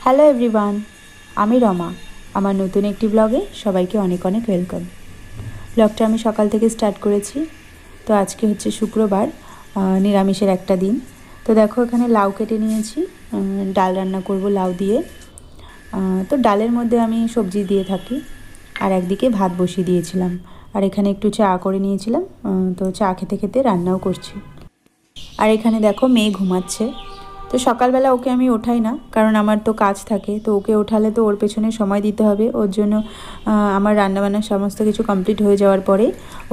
Hello everyone, আমি রমা। আমার নতুন একটি ব্লগে সবাইকে অনেক অনেক ওয়েলকাম। ব্লগটা আমি সকাল থেকে স্টার্ট করেছি। তো আজকে হচ্ছে শুক্রবার, নিরামিষের একটা দিন। তো দেখো এখানে লাউ কেটে নিয়েছি, ডাল রান্না করব লাউ দিয়ে। তো ডালের মধ্যে আমি সবজি দিয়ে থাকি। আর একদিকে ভাত বসিয়ে দিয়েছিলাম, আর এখানে একটু চা করে নিয়েছিলাম। তো চা খেতে খেতে রান্নাও করছি। আর এখানে দেখো মেয়ে ঘুমাচ্ছে। তো সকালবেলা ওকে আমি ওঠাই না, কারণ আমার তো কাজ থাকে। তো ওকে ওঠালে তো ওর পেছনে সময় দিতে হবে। ওর জন্য আমার রান্নাবান্না সমস্ত কিছু কমপ্লিট হয়ে যাওয়ার পরে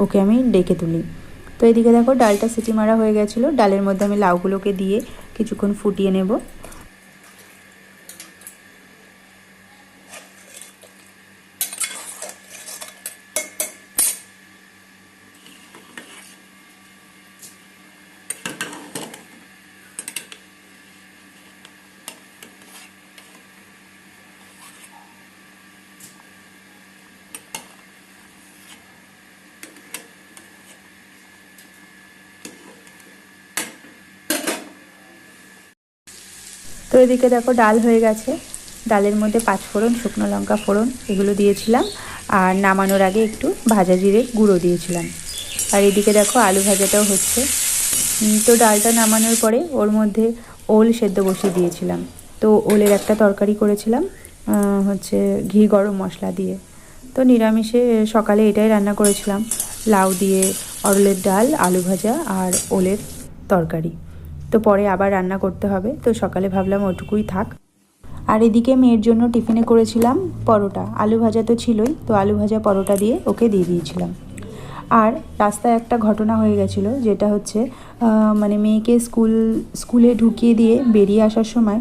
ওকে আমি ডেকে তুলি। তো এদিকে দেখো ডালটা সিটি মারা হয়ে গেছিলো। ডালের মধ্যে আমি লাউগুলোকে দিয়ে কিছুক্ষণ ফুটিয়ে নেব। তো এদিকে দেখো ডাল হয়ে গেছে। ডালের মধ্যে 5 ফোড়ন, শুকনো লঙ্কা ফোড়ন এগুলো দিয়েছিলাম। আর নামানোর আগে একটু ভাজা জিরে গুঁড়ো দিয়েছিলাম। আর এদিকে দেখো আলু ভাজাটাও হচ্ছে। তো ডালটা নামানোর পরে ওর মধ্যে ওল সেদ্ধ বসিয়ে দিয়েছিলাম। তো ওলের একটা তরকারি করেছিলাম হচ্ছে ঘি গরম মশলা দিয়ে। তো নিরামিষে সকালে এটাই রান্না করেছিলাম, লাউ দিয়ে অরলের ডাল, আলু ভাজা আর ওলের তরকারি। তো পরে আবার রান্না করতে হবে, তো সকালে ভাবলাম ওটুকুই থাক। আর এদিকে মেয়ের জন্য টিফিনে করেছিলাম পরোটা। আলু ভাজা তো ছিলই, তো আলু ভাজা পরোটা দিয়ে ওকে দিয়ে দিয়েছিলাম। আর রাস্তায় একটা ঘটনা হয়ে গেছিলো, যেটা হচ্ছে মানে মেয়েকে স্কুলে ঢুকিয়ে দিয়ে বেরিয়ে আসার সময়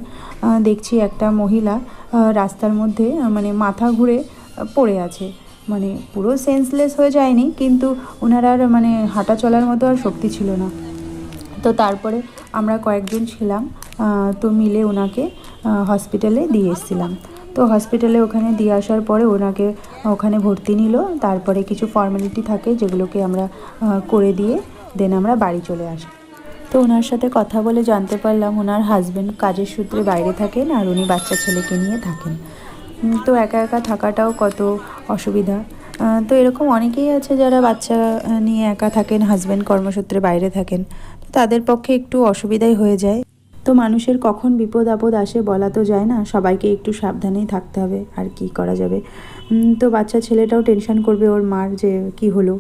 দেখছি একটা মহিলা রাস্তার মধ্যে মানে মাথা ঘুরে পড়ে আছে। মানে পুরো সেন্সলেস হয়ে যায়নি, কিন্তু ওনার আর মানে হাঁটা চলার মতো আর শক্তি ছিল না। তো তারপরে আমরা কয়েকজন ছিলাম, তো মিলে ওনাকে হসপিটালে দিয়ে এসেছিলাম। তো হসপিটালে ওখানে দিয়ে আসার পরে ওনাকে ওখানে ভর্তি নিল। তারপরে কিছু ফর্মালিটি থাকে যেগুলোকে আমরা করে দিয়ে দেন আমরা বাড়ি চলে আসি। তো ওনার সাথে কথা বলে জানতে পারলাম ওনার হাজব্যান্ড কাজের সূত্রে বাইরে থাকেন, আর উনি বাচ্চা ছেলেকে নিয়ে থাকেন। তো একা একা থাকাটাও কত অসুবিধা। তো এরকম অনেকেই আছে যারা বাচ্চা নিয়ে একা থাকেন, হাজব্যান্ড কর্মসূত্রে বাইরে থাকেন। তো তাদের পক্ষে একটু অসুবিধাই হয়ে যায়। তো মানুষের কখন বিপদ আপদ আসে বলা তো যায় না, সবাইকে একটু সাবধানেই থাকতে হবে, আর কি করা যাবে। তো বাচ্চা ছেলেটাও টেনশন করবে ওর মার যে কি হলো।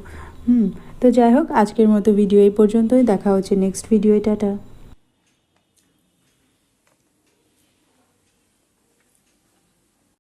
তো যাই হোক, আজকের মতো ভিডিও এই পর্যন্তই। দেখা হচ্ছে নেক্সট ভিডিও। টাটা।